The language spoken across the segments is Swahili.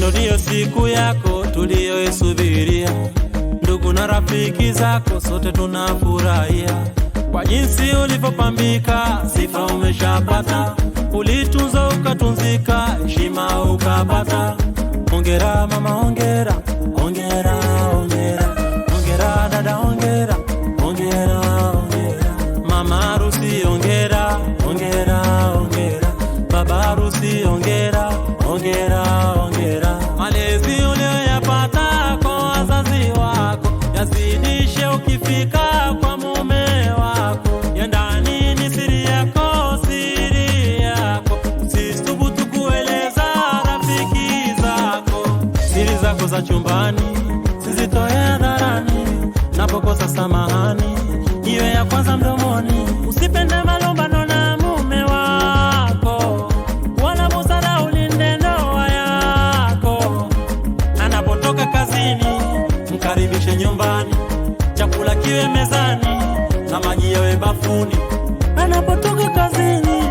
Leo ndio siku yako tuliyoisubiria, ndugu na rafiki zako sote tunafurahia. Kwa jinsi ulivyopambika sifa umeshapata, ulitunza ukatunzika, heshima ukapata. Hongera mama, hongera, hongera, hongera, hongera dada, hongera, hongera, hongera. Mama harusi hongera, hongera, hongera. Baba harusi hongera, hongera, hongera. Malezi uliyoyapata kwa wazazi wako yazidishe ukifika kwa mume wako. Ya ndani ni siri yako, siri yako, usithubutu kueleza rafiki zako. Siri zako za chumbani sizitoe hadharani, napokosa samahani iwe ya kwanza mdomoni. Usipende malumbano na mume wako, wala busara ulinde ndoa yako. Anapotoka kazini mkaribishe nyumbani, chakula kiwe mezani na maji yawe bafuni. Anapotoka kazini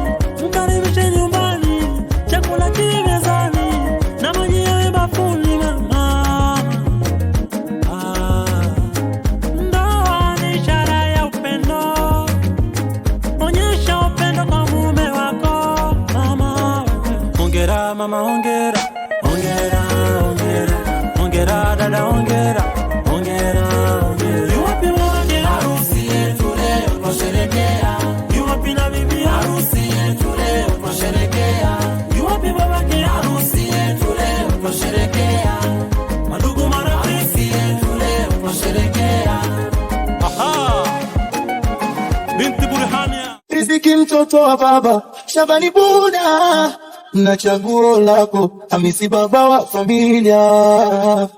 mkaribishe nyumbani, chakula kiwe mezani na maji yawe bafuni. Mama, ndoa ni ishara ya upendo, onyesha upendo kwa mume wako. Mama, hongera mama, hongera, hongera, hongera, hongera dada, hongera, hongera, hongera. Yuwapi mwanake harusi yetu leo twasherekea, yuwapi na bibi harusi yetu leo twasherekea, yuwapi babake harusi yetu leo twasherekea, madugu marafiki yetu leo twasherekea. Aha, binti Burhania. Riziki mtoto wa baba Shabani Buda, na chaguo lako Hamisi baba wa familia.